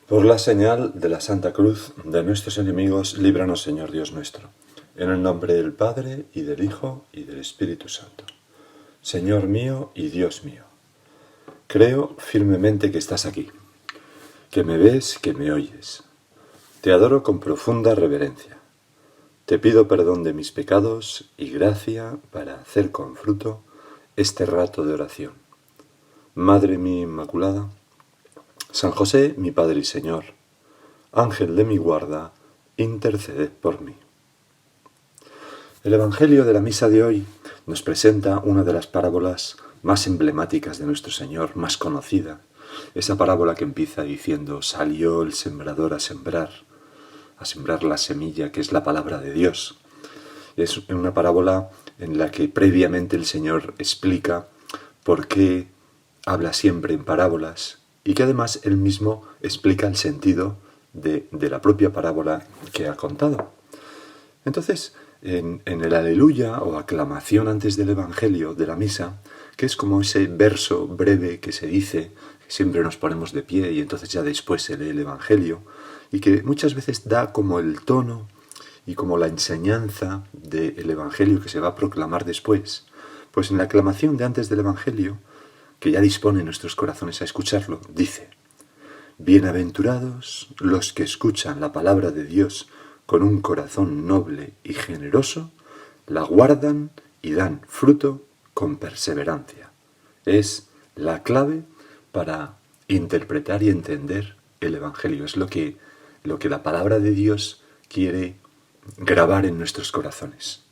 Por la señal de la Santa Cruz de nuestros enemigos, líbranos, Señor Dios nuestro. En el nombre del Padre, y del Hijo, y del Espíritu Santo. Señor mío y Dios mío, creo firmemente que estás aquí, que me ves, que me oyes. Te adoro con profunda reverencia. Te pido perdón de mis pecados y gracia para hacer con fruto este rato de oración. Madre mía Inmaculada, San José, mi Padre y Señor, Ángel de mi guarda, interceded por mí. El Evangelio de la misa de hoy nos presenta una de las parábolas más emblemáticas de nuestro Señor, más conocida. Esa parábola que empieza diciendo: salió el sembrador a sembrar la semilla, que es la palabra de Dios. Es una parábola en la que previamente el Señor explica por qué habla siempre en parábolas y que además él mismo explica el sentido de la propia parábola que ha contado. Entonces, en el Aleluya o aclamación antes del Evangelio, de la misa, que es como ese verso breve que se dice, que siempre nos ponemos de pie y entonces ya después se lee el Evangelio, y que muchas veces da como el tono y como la enseñanza del Evangelio que se va a proclamar después. Pues en la aclamación de antes del Evangelio, que ya dispone nuestros corazones a escucharlo, dice: bienaventurados los que escuchan la palabra de Dios con un corazón noble y generoso, la guardan y dan fruto con perseverancia. Es la clave para interpretar y entender el Evangelio. Es lo que la palabra de Dios quiere grabar en nuestros corazones.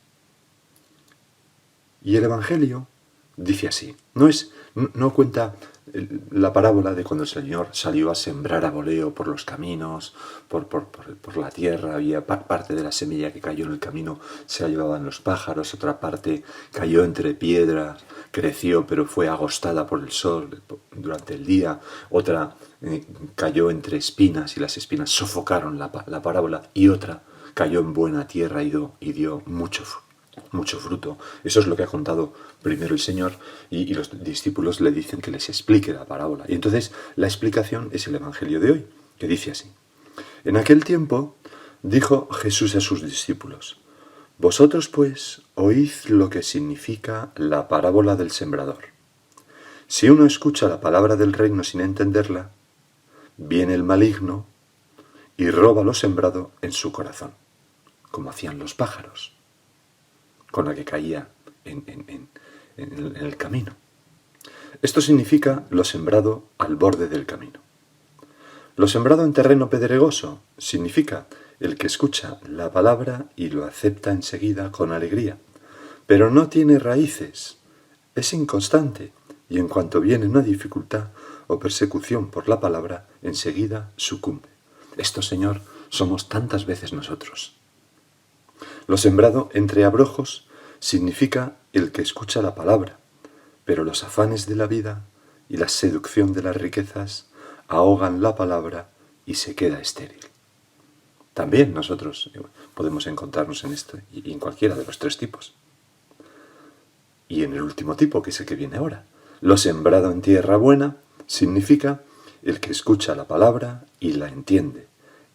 Y el Evangelio dice así, no cuenta la parábola de cuando el Señor salió a sembrar a voleo por los caminos, por la tierra. Había parte de la semilla que cayó en el camino, se la llevaban los pájaros, otra parte cayó entre piedras, creció pero fue agostada por el sol durante el día, otra cayó entre espinas y las espinas sofocaron la parábola, y otra cayó en buena tierra y dio mucho fruto. Eso es lo que ha contado primero el Señor, y los discípulos le dicen que les explique la parábola. Y entonces la explicación es el Evangelio de hoy, que dice así: en aquel tiempo dijo Jesús a sus discípulos: vosotros pues oíd lo que significa la parábola del sembrador. Si uno escucha la palabra del reino sin entenderla, viene el maligno y roba lo sembrado en su corazón, como hacían los pájaros con la que caía en el camino. Esto significa lo sembrado al borde del camino. Lo sembrado en terreno pedregoso significa el que escucha la palabra y lo acepta enseguida con alegría, pero no tiene raíces, es inconstante, y en cuanto viene una dificultad o persecución por la palabra, enseguida sucumbe. Esto, Señor, somos tantas veces nosotros. Lo sembrado entre abrojos significa el que escucha la palabra, pero los afanes de la vida y la seducción de las riquezas ahogan la palabra y se queda estéril. También nosotros podemos encontrarnos en esto y en cualquiera de los tres tipos. Y en el último tipo, que es el que viene ahora. Lo sembrado en tierra buena significa el que escucha la palabra y la entiende.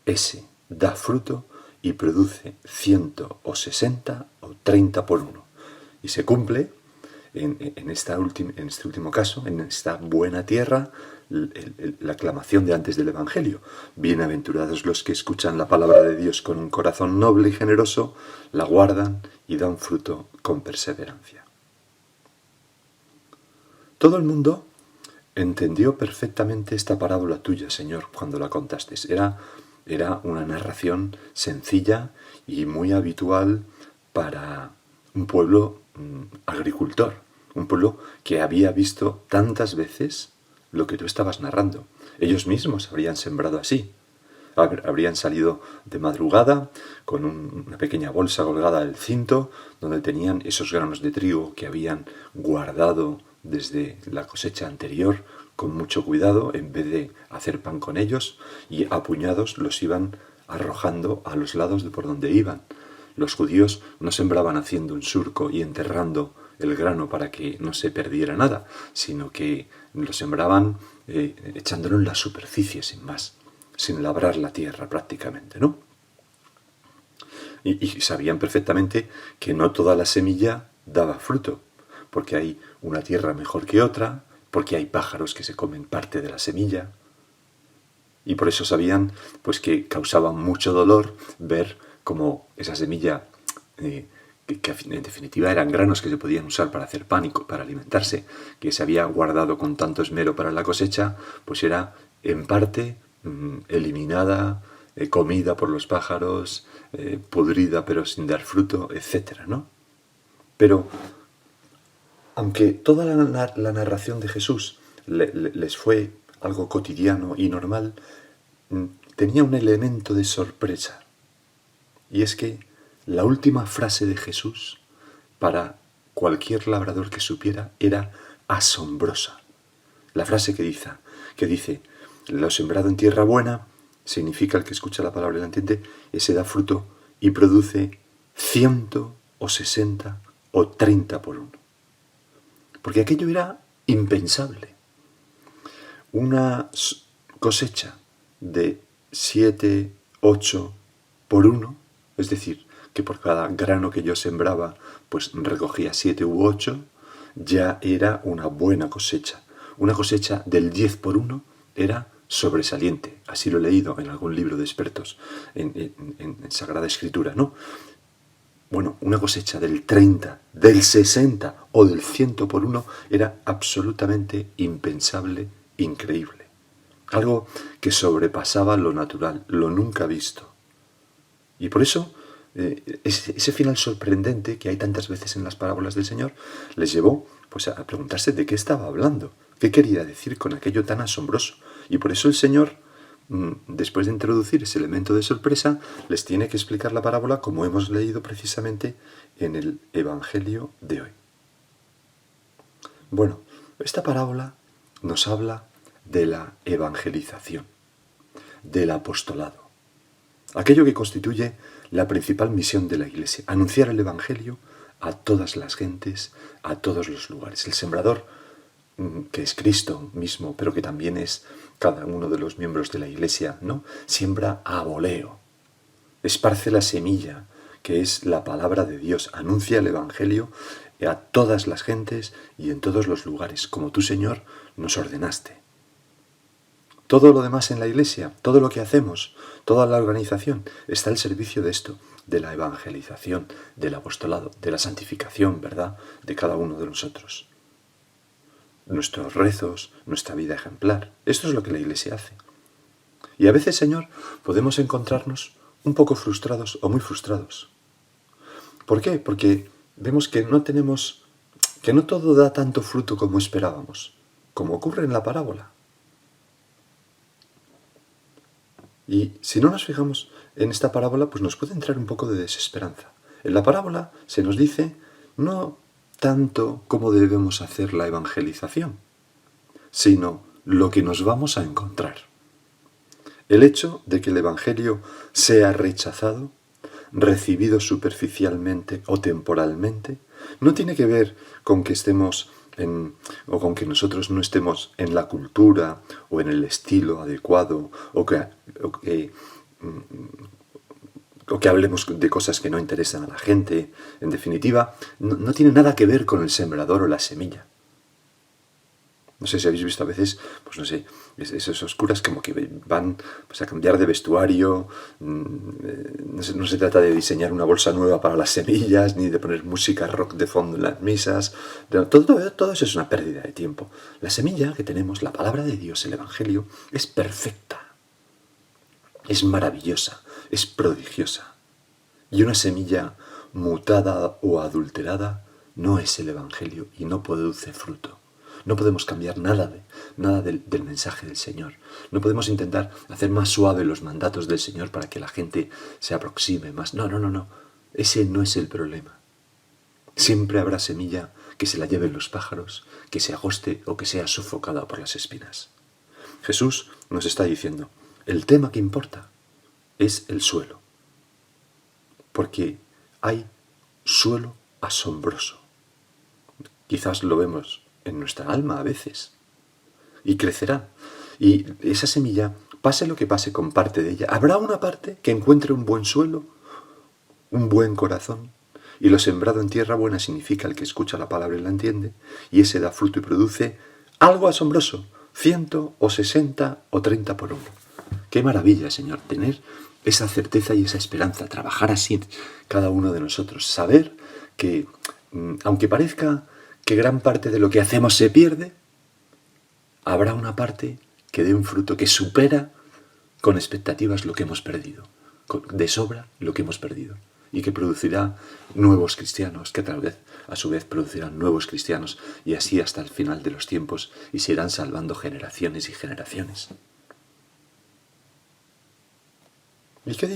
Ese da fruto y produce 100 o 60 o 30 por uno. Y se cumple en este último caso, en esta buena tierra, la aclamación de antes del Evangelio. Bienaventurados los que escuchan la palabra de Dios con un corazón noble y generoso, la guardan y dan fruto con perseverancia. Todo el mundo entendió perfectamente esta parábola tuya, Señor, cuando la contaste. Era una narración sencilla y muy habitual para un pueblo agricultor, un pueblo que había visto tantas veces lo que tú estabas narrando. Ellos mismos habrían sembrado así. Habrían salido de madrugada con una pequeña bolsa colgada del cinto, donde tenían esos granos de trigo que habían guardado desde la cosecha anterior con mucho cuidado, en vez de hacer pan con ellos, y a puñados los iban arrojando a los lados de por donde iban. Los judíos no sembraban haciendo un surco y enterrando el grano para que no se perdiera nada, sino que lo sembraban echándolo en la superficie sin más. sin labrar la tierra prácticamente, ¿no? Y sabían perfectamente que no toda la semilla daba fruto, porque hay una tierra mejor que otra, porque hay pájaros que se comen parte de la semilla, y por eso sabían pues que causaba mucho dolor ver cómo esa semilla, que en definitiva eran granos que se podían usar para hacer pan y para alimentarse, que se había guardado con tanto esmero para la cosecha, pues era en parte eliminada, comida por los pájaros, pudrida pero sin dar fruto, etcétera, ¿no? Pero aunque toda la narración de Jesús les fue algo cotidiano y normal, tenía un elemento de sorpresa. Y es que la última frase de Jesús, para cualquier labrador que supiera, era asombrosa. La frase que dice, lo sembrado en tierra buena, significa el que escucha la palabra y la entiende, ese da fruto y produce 100 o 60 o 30 por uno. Porque aquello era impensable. Una cosecha de 7, 8 por 1, es decir, que por cada grano que yo sembraba, pues recogía 7 u 8, ya era una buena cosecha. Una cosecha del 10 por 1 era sobresaliente. Así lo he leído en algún libro de expertos en Sagrada Escritura, ¿no? Bueno, una cosecha del 30, del 60 o del 100 por 1 era absolutamente impensable, increíble. Algo que sobrepasaba lo natural, lo nunca visto. Y por eso, ese final sorprendente que hay tantas veces en las parábolas del Señor, les llevó pues, a preguntarse de qué estaba hablando, qué quería decir con aquello tan asombroso. Y por eso el Señor, después de introducir ese elemento de sorpresa, les tiene que explicar la parábola como hemos leído precisamente en el Evangelio de hoy. Bueno, esta parábola nos habla de la evangelización, del apostolado, aquello que constituye la principal misión de la Iglesia, anunciar el Evangelio a todas las gentes, a todos los lugares. El sembrador, que es Cristo mismo, pero que también es cada uno de los miembros de la Iglesia, ¿no? Siembra a voleo, esparce la semilla, que es la palabra de Dios, anuncia el Evangelio a todas las gentes y en todos los lugares, como tú, Señor, nos ordenaste. Todo lo demás en la Iglesia, todo lo que hacemos, toda la organización, está al servicio de esto, de la evangelización, del apostolado, de la santificación, ¿verdad?, de cada uno de nosotros. Nuestros rezos, nuestra vida ejemplar, esto es lo que la Iglesia hace. Y a veces, Señor, podemos encontrarnos un poco frustrados o muy frustrados. ¿Por qué? Porque vemos que no todo da tanto fruto como esperábamos, como ocurre en la parábola. Y si no nos fijamos en esta parábola, pues nos puede entrar un poco de desesperanza. En la parábola se nos dice no tanto cómo debemos hacer la evangelización, sino lo que nos vamos a encontrar. El hecho de que el Evangelio sea rechazado, recibido superficialmente o temporalmente, no tiene que ver con que estemos o con que nosotros no estemos en la cultura o en el estilo adecuado o que hablemos de cosas que no interesan a la gente. En definitiva, no tiene nada que ver con el sembrador o la semilla. No sé si habéis visto a veces, pues no sé, esos curas como que van pues, a cambiar de vestuario, no se trata de diseñar una bolsa nueva para las semillas, ni de poner música rock de fondo en las misas, todo eso es una pérdida de tiempo. La semilla que tenemos, la palabra de Dios, el Evangelio, es perfecta, es maravillosa, es prodigiosa. Y una semilla mutada o adulterada no es el Evangelio y no produce fruto. No podemos cambiar nada del mensaje del Señor. No podemos intentar hacer más suave los mandatos del Señor para que la gente se aproxime más. No. Ese no es el problema. Siempre habrá semilla que se la lleven los pájaros, que se agoste o que sea sofocada por las espinas. Jesús nos está diciendo, el tema que importa es el suelo. Porque hay suelo asombroso. Quizás lo vemos en nuestra alma a veces, y crecerá. Y esa semilla pase lo que pase con parte de ella, habrá una parte que encuentre un buen suelo, un buen corazón. Y lo sembrado en tierra buena significa el que escucha la palabra y la entiende, y ese da fruto y produce algo asombroso, 100 o 60 o 30 por uno. Qué maravilla, Señor, tener esa certeza y esa esperanza, trabajar así cada uno de nosotros, saber que, aunque parezca que gran parte de lo que hacemos se pierde, habrá una parte que dé un fruto que supera con expectativas lo que hemos perdido, de sobra lo que hemos perdido, y que producirá nuevos cristianos, que a su vez producirán nuevos cristianos, y así hasta el final de los tiempos, y se irán salvando generaciones y generaciones. ¿Y qué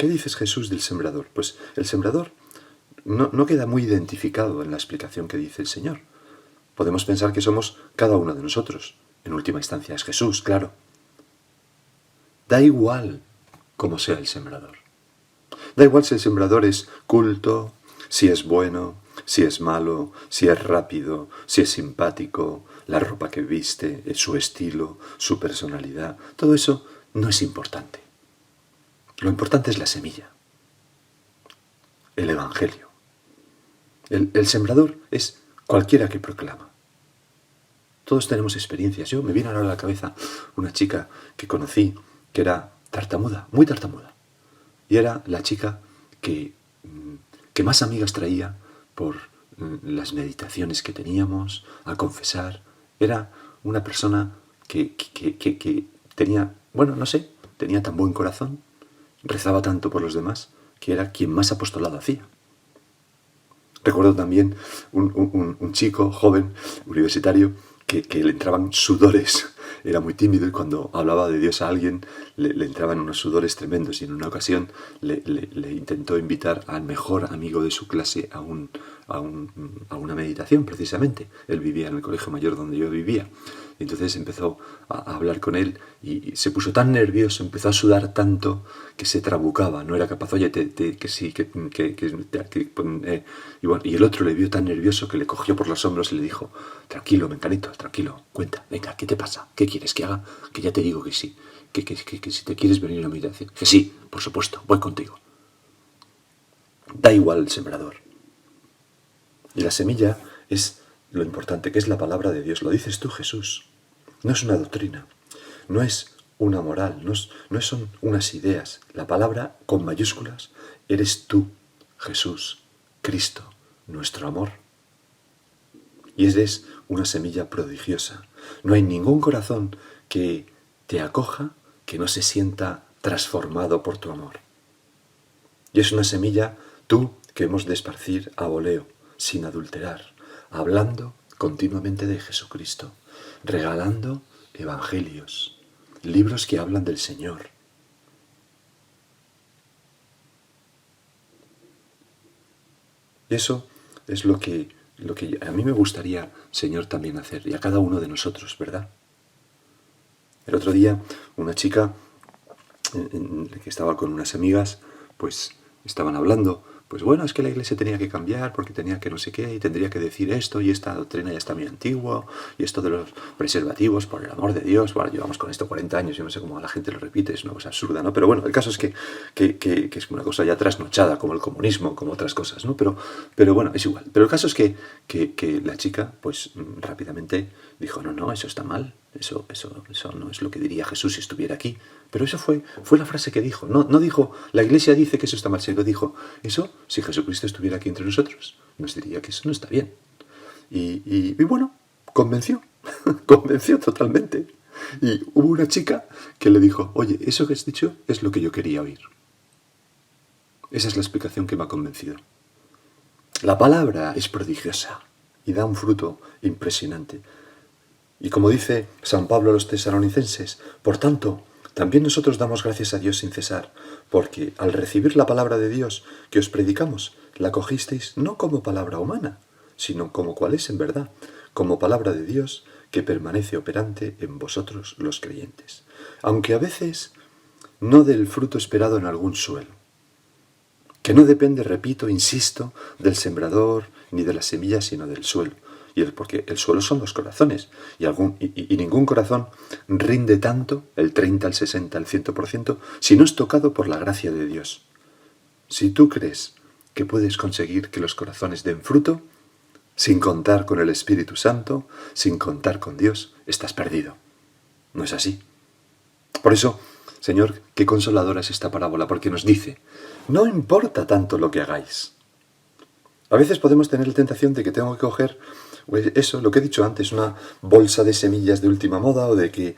dices, Jesús, del sembrador? Pues el sembrador no queda muy identificado en la explicación que dice el Señor. Podemos pensar que somos cada uno de nosotros. En última instancia es Jesús, claro. Da igual cómo sea el sembrador. Da igual si el sembrador es culto, si es bueno, si es malo, si es rápido, si es simpático, la ropa que viste, su estilo, su personalidad. Todo eso no es importante. Lo importante es la semilla, el evangelio. El sembrador es cualquiera que proclama. Todos tenemos experiencias. Me viene ahora a la cabeza una chica que conocí que era tartamuda, muy tartamuda. Y era la chica que más amigas traía por las meditaciones que teníamos, a confesar. Era una persona que tenía, tenía tan buen corazón, rezaba tanto por los demás, que era quien más apostolado hacía. Recuerdo también un chico joven, universitario, que le entraban sudores, era muy tímido y cuando hablaba de Dios a alguien le entraban unos sudores tremendos, y en una ocasión le intentó invitar al mejor amigo de su clase a una meditación, precisamente. Él vivía en el colegio mayor donde yo vivía. Y entonces empezó a hablar con él y se puso tan nervioso, empezó a sudar tanto que se trabucaba, no era capaz. Oye, y el otro le vio tan nervioso que le cogió por los hombros y le dijo: tranquilo, menganito, tranquilo, cuenta, venga, ¿qué te pasa? ¿Qué quieres que haga? Que ya te digo que sí, que si te quieres venir a la meditación. Que sí, por supuesto, voy contigo. Da igual el sembrador. Y la semilla es lo importante, que es la palabra de Dios. Lo dices tú, Jesús. No es una doctrina, no es una moral, no son unas ideas. La palabra con mayúsculas eres tú, Jesús, Cristo, nuestro amor. Y eres una semilla prodigiosa. No hay ningún corazón que te acoja que no se sienta transformado por tu amor. Y es una semilla, tú, que hemos de esparcir a voleo, sin adulterar, hablando continuamente de Jesucristo, regalando evangelios, libros que hablan del Señor. Y eso es lo que a mí me gustaría, Señor, también hacer, y a cada uno de nosotros, ¿verdad? El otro día, una chica que estaba con unas amigas, pues estaban hablando, pues bueno, es que la iglesia tenía que cambiar porque tenía que no sé qué, y tendría que decir esto, y esta doctrina ya está muy antigua, y esto de los preservativos, por el amor de Dios, bueno, llevamos con esto 40 años, yo no sé cómo la gente lo repite, es una cosa absurda, ¿no? Pero bueno, el caso es que es una cosa ya trasnochada, como el comunismo, como otras cosas, ¿no? Pero bueno, es igual. Pero el caso es que la chica, pues rápidamente dijo: no, eso está mal, eso no es lo que diría Jesús si estuviera aquí. Pero eso fue la frase que dijo. No dijo, la iglesia dice que eso está mal, sino dijo, eso, si Jesucristo estuviera aquí entre nosotros, nos diría que eso no está bien. Y bueno, convenció, convenció totalmente. Y hubo una chica que le dijo: oye, eso que has dicho es lo que yo quería oír. Esa es la explicación que me ha convencido. La palabra es prodigiosa y da un fruto impresionante. Y como dice San Pablo a los tesalonicenses, por tanto, también nosotros damos gracias a Dios sin cesar, porque al recibir la palabra de Dios que os predicamos, la cogisteis no como palabra humana, sino como cual es en verdad, como palabra de Dios que permanece operante en vosotros los creyentes. Aunque a veces no del fruto esperado en algún suelo, que no depende, repito, insisto, del sembrador ni de la semilla, sino del suelo. porque el suelo son los corazones. Y ningún corazón rinde tanto, el 30, el 60, el 100%, si no es tocado por la gracia de Dios. Si tú crees que puedes conseguir que los corazones den fruto, sin contar con el Espíritu Santo, sin contar con Dios, estás perdido. No es así. Por eso, Señor, qué consoladora es esta parábola, porque nos dice, no importa tanto lo que hagáis. A veces podemos tener la tentación de que tengo que coger, pues eso, lo que he dicho antes, una bolsa de semillas de última moda, o de que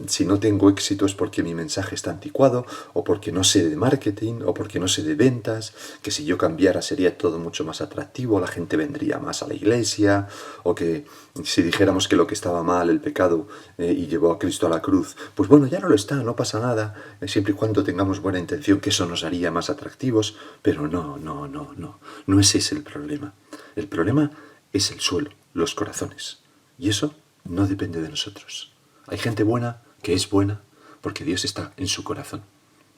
si no tengo éxito es porque mi mensaje está anticuado, o porque no sé de marketing, o porque no sé de ventas, que si yo cambiara sería todo mucho más atractivo, la gente vendría más a la iglesia, o que si dijéramos que lo que estaba mal, el pecado, y llevó a Cristo a la cruz, pues bueno, ya no lo está, no pasa nada, siempre y cuando tengamos buena intención, que eso nos haría más atractivos, pero no ese es el problema. El problema es el suelo, los corazones, y eso no depende de nosotros. Hay gente buena que es buena porque Dios está en su corazón.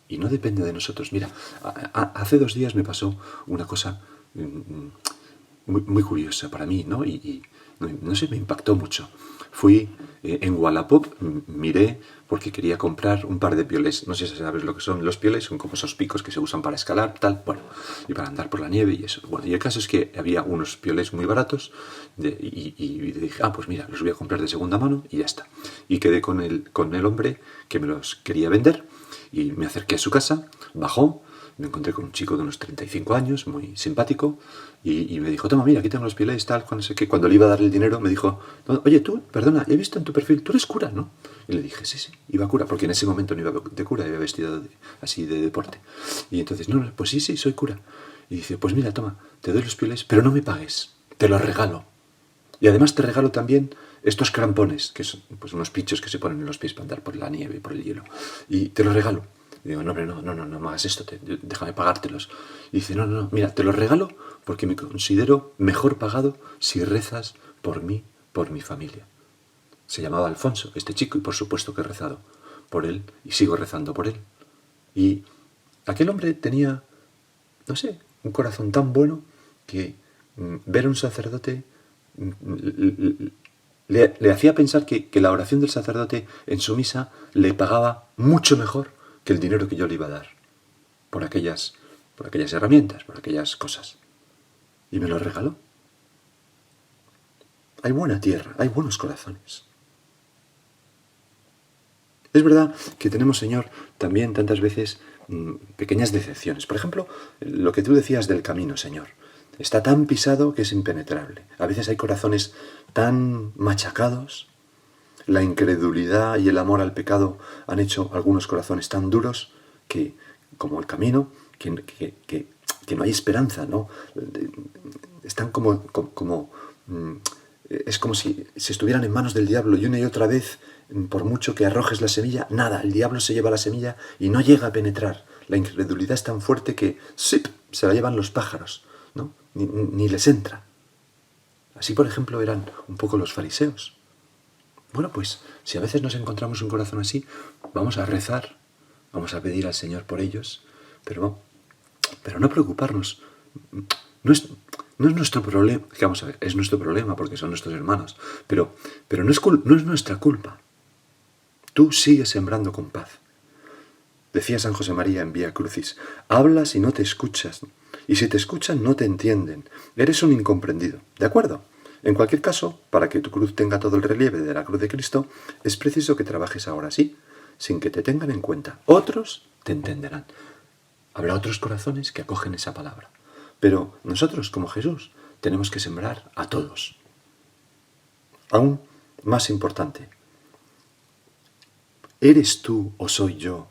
Y no depende de nosotros. Mira, hace 2 días me pasó una cosa muy curiosa para mí, ¿no? Y no sé, me impactó mucho. Fui en Wallapop, miré porque quería comprar un par de piolés. No sé si sabes lo que son los piolés, son como esos picos que se usan para escalar, tal, bueno, y para andar por la nieve y eso. Bueno, y el caso es que había unos piolés muy baratos y dije, pues mira, los voy a comprar de segunda mano y ya está. Y quedé con el hombre que me los quería vender y me acerqué a su casa, bajó, me encontré con un chico de unos 35 años, muy simpático, y me dijo, toma, mira, aquí tengo los piolés, tal, no sé qué. Cuando le iba a dar el dinero me dijo, oye, tú, perdona, he visto en tu perfil, tú eres cura, ¿no? Y le dije, sí, iba a cura, porque en ese momento no iba de cura, iba vestido así de deporte. Y entonces, no, pues sí, soy cura. Y dice, pues mira, toma, te doy los piolés, pero no me pagues, te los regalo. Y además te regalo también estos crampones, que son pues unos pinchos que se ponen en los pies para andar por la nieve y por el hielo. Y te los regalo. Y digo, no, hombre, no me hagas esto, déjame pagártelos. Y dice, no, mira, te los regalo porque me considero mejor pagado si rezas por mí, por mi familia. Se llamaba Alfonso, este chico, y por supuesto que he rezado por él y sigo rezando por él. Y aquel hombre tenía, no sé, un corazón tan bueno que ver a un sacerdote le hacía pensar que la oración del sacerdote en su misa le pagaba mucho mejor que el dinero que yo le iba a dar por aquellas herramientas, por aquellas cosas. Y me lo regaló. Hay buena tierra, hay buenos corazones. Es verdad que tenemos, Señor, también tantas veces pequeñas decepciones. Por ejemplo, lo que tú decías del camino, Señor. Está tan pisado que es impenetrable. A veces hay corazones tan machacados. La incredulidad y el amor al pecado han hecho algunos corazones tan duros que, como el camino, que no hay esperanza, ¿no? Están es como si estuvieran en manos del diablo y una y otra vez, por mucho que arrojes la semilla, nada, el diablo se lleva la semilla y no llega a penetrar. La incredulidad es tan fuerte que ¡zip!, se la llevan los pájaros, ¿no? Ni les entra. Así, por ejemplo, eran un poco los fariseos. Bueno, pues si a veces nos encontramos un corazón así, vamos a rezar, vamos a pedir al Señor por ellos, pero no preocuparnos. No es nuestro problema, que vamos a ver, es nuestro problema porque son nuestros hermanos, pero no es nuestra culpa. Tú sigues sembrando con paz. Decía San José María en Vía Crucis, hablas y no te escuchas, y si te escuchan no te entienden, eres un incomprendido, ¿de acuerdo? En cualquier caso, para que tu cruz tenga todo el relieve de la cruz de Cristo, es preciso que trabajes ahora sí, sin que te tengan en cuenta. Otros te entenderán. Habrá otros corazones que acogen esa palabra. Pero nosotros, como Jesús, tenemos que sembrar a todos. Aún más importante, ¿eres tú o soy yo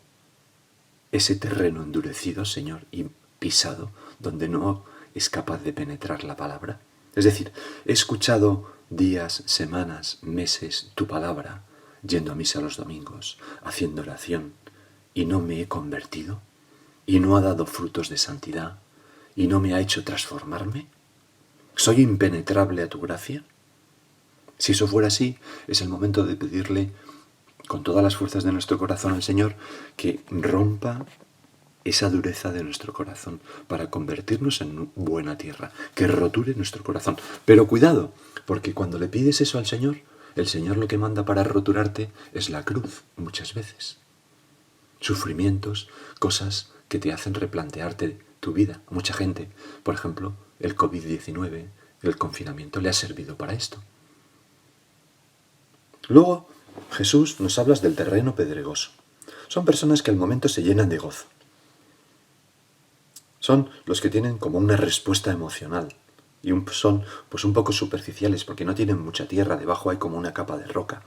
ese terreno endurecido, Señor, y pisado, donde no es capaz de penetrar la palabra? Es decir, he escuchado días, semanas, meses tu palabra, yendo a misa los domingos, haciendo oración, y no me he convertido, y no ha dado frutos de santidad, y no me ha hecho transformarme. ¿Soy impenetrable a tu gracia? Si eso fuera así, es el momento de pedirle con todas las fuerzas de nuestro corazón al Señor que rompa esa dureza de nuestro corazón para convertirnos en buena tierra, que roture nuestro corazón. Pero cuidado, porque cuando le pides eso al Señor, el Señor lo que manda para roturarte es la cruz, muchas veces. Sufrimientos, cosas que te hacen replantearte tu vida. Mucha gente, por ejemplo, el COVID-19, el confinamiento le ha servido para esto. Luego, Jesús nos habla del terreno pedregoso. Son personas que al momento se llenan de gozo. Son los que tienen como una respuesta emocional y son pues un poco superficiales porque no tienen mucha tierra, debajo hay como una capa de roca.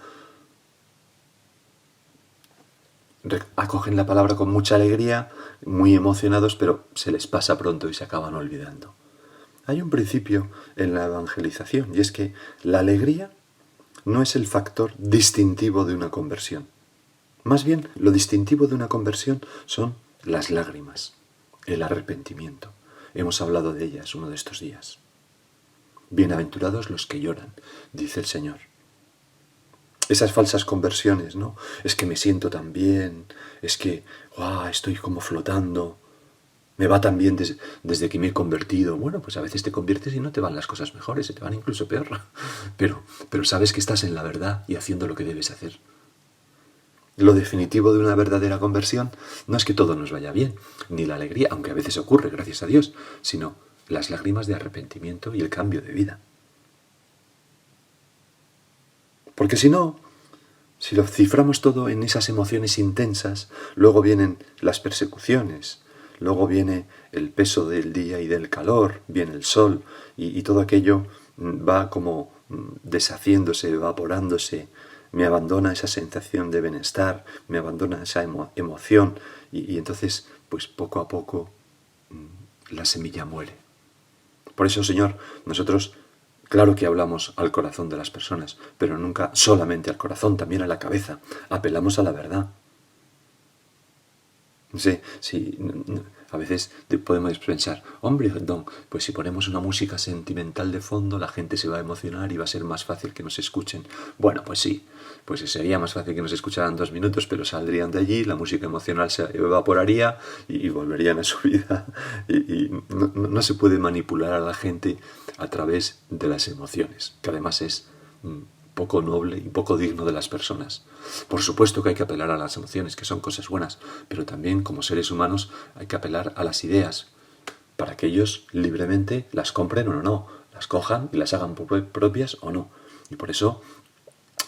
Acogen la palabra con mucha alegría, muy emocionados, pero se les pasa pronto y se acaban olvidando. Hay un principio en la evangelización y es que la alegría no es el factor distintivo de una conversión. Más bien, lo distintivo de una conversión son las lágrimas, el arrepentimiento. Hemos hablado de ellas uno de estos días. Bienaventurados los que lloran, dice el Señor. Esas falsas conversiones, ¿no? Es que me siento tan bien, es que estoy como flotando, me va tan bien desde que me he convertido. Bueno, pues a veces te conviertes y no te van las cosas mejores, se te van incluso peor. Pero sabes que estás en la verdad y haciendo lo que debes hacer. Lo definitivo de una verdadera conversión no es que todo nos vaya bien, ni la alegría, aunque a veces ocurre, gracias a Dios, sino las lágrimas de arrepentimiento y el cambio de vida. Porque si no, si lo ciframos todo en esas emociones intensas, luego vienen las persecuciones, luego viene el peso del día y del calor, viene el sol, y todo aquello va como deshaciéndose, evaporándose, me abandona esa sensación de bienestar, me abandona esa emoción, y entonces, pues poco a poco, la semilla muere. Por eso, Señor, nosotros, claro que hablamos al corazón de las personas, pero nunca solamente al corazón, también a la cabeza. Apelamos a la verdad. No sé, si a veces podemos pensar, hombre, don, pues si ponemos una música sentimental de fondo, la gente se va a emocionar y va a ser más fácil que nos escuchen. Bueno, pues sí, pues sería más fácil que nos escucharan 2 minutos, pero saldrían de allí, la música emocional se evaporaría y volverían a su vida. Y no se puede manipular a la gente a través de las emociones, que además es poco noble y poco digno de las personas. Por supuesto que hay que apelar a las emociones, que son cosas buenas, pero también como seres humanos hay que apelar a las ideas, para que ellos libremente las compren o no, las cojan y las hagan propias o no. Y por eso,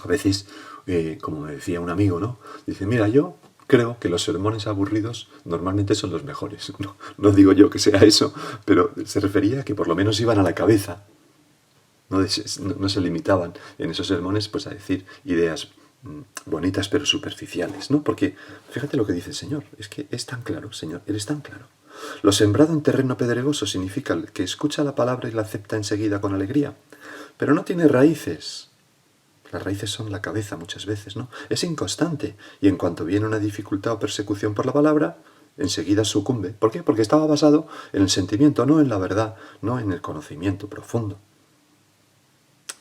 a veces, como me decía un amigo, ¿no? Dice, mira, yo creo que los sermones aburridos normalmente son los mejores. No digo yo que sea eso, pero se refería a que por lo menos iban a la cabeza. No se limitaban en esos sermones pues a decir ideas bonitas pero superficiales, ¿no? Porque fíjate lo que dice el Señor, es que es tan claro, Señor, eres tan claro. Lo sembrado en terreno pedregoso significa que escucha la palabra y la acepta enseguida con alegría, pero no tiene raíces. Las raíces son la cabeza muchas veces, ¿no? Es inconstante y en cuanto viene una dificultad o persecución por la palabra, enseguida sucumbe. ¿Por qué? Porque estaba basado en el sentimiento, no en la verdad, no en el conocimiento profundo.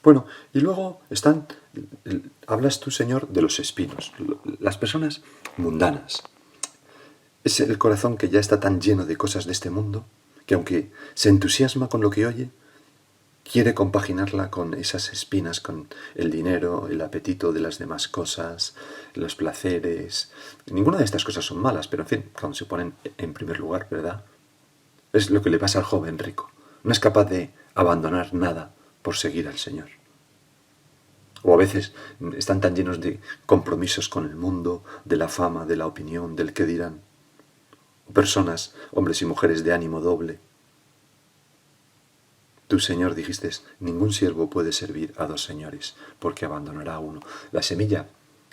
Bueno, y luego hablas tú, Señor, de los espinos, las personas mundanas. Es el corazón que ya está tan lleno de cosas de este mundo, que aunque se entusiasma con lo que oye, quiere compaginarla con esas espinas, con el dinero, el apetito de las demás cosas, los placeres. Ninguna de estas cosas son malas, pero en fin, cuando se ponen en primer lugar, ¿verdad? Es lo que le pasa al joven rico. No es capaz de abandonar nada por seguir al Señor. O a veces están tan llenos de compromisos con el mundo, de la fama, de la opinión, del qué dirán. Personas, hombres y mujeres de ánimo doble. Tú, Señor, dijiste, ningún siervo puede servir a 2 señores, porque abandonará a uno. La semilla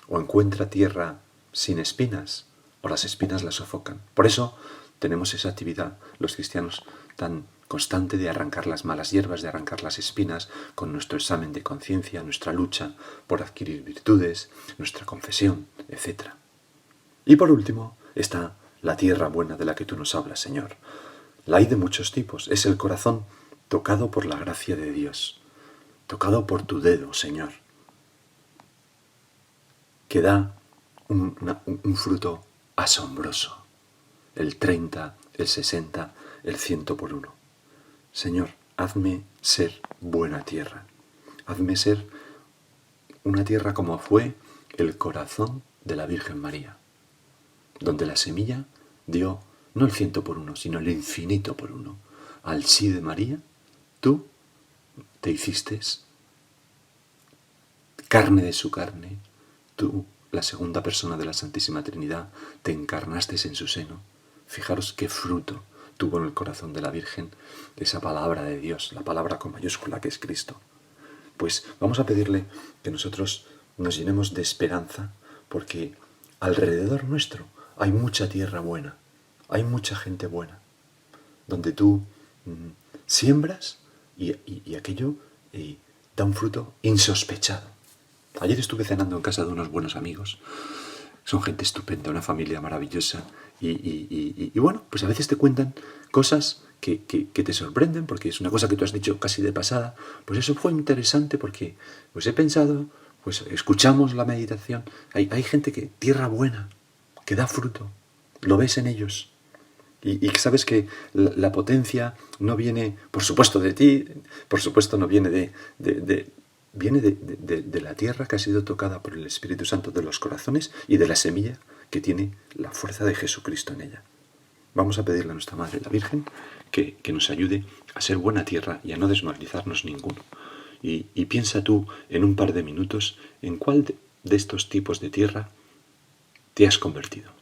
o encuentra tierra sin espinas, o las espinas la sofocan. Por eso tenemos esa actividad, los cristianos, tan constante de arrancar las malas hierbas, de arrancar las espinas, con nuestro examen de conciencia, nuestra lucha por adquirir virtudes, nuestra confesión, etc. Y por último está la tierra buena de la que tú nos hablas, Señor. La hay de muchos tipos, es el corazón tocado por la gracia de Dios, tocado por tu dedo, Señor, que da un fruto asombroso. el 30, el 60, el 100 por uno. Señor, hazme ser buena tierra. Hazme ser una tierra como fue el corazón de la Virgen María, donde la semilla dio no el 100 por uno, sino el infinito por uno. Al sí de María, tú te hiciste carne de su carne, tú, la segunda persona de la Santísima Trinidad, te encarnaste en su seno. Fijaros qué fruto tuvo en el corazón de la Virgen esa palabra de Dios, la palabra con mayúscula que es Cristo. Pues vamos a pedirle que nosotros nos llenemos de esperanza, porque alrededor nuestro hay mucha tierra buena, hay mucha gente buena, donde tú siembras y aquello da un fruto insospechado. Ayer estuve cenando en casa de unos buenos amigos, son gente estupenda, una familia maravillosa, y bueno, pues a veces te cuentan cosas que te sorprenden, porque es una cosa que tú has dicho casi de pasada. Pues eso fue interesante porque pues he pensado, pues escuchamos la meditación, hay gente que, tierra buena, que da fruto, lo ves en ellos. Y sabes que la potencia no viene, por supuesto, de ti, por supuesto no viene viene de la tierra que ha sido tocada por el Espíritu Santo de los corazones y de la semilla que tiene la fuerza de Jesucristo en ella. Vamos a pedirle a nuestra Madre, la Virgen, que nos ayude a ser buena tierra y a no desmoralizarnos ninguno. Y piensa tú en un par de minutos en cuál de estos tipos de tierra te has convertido.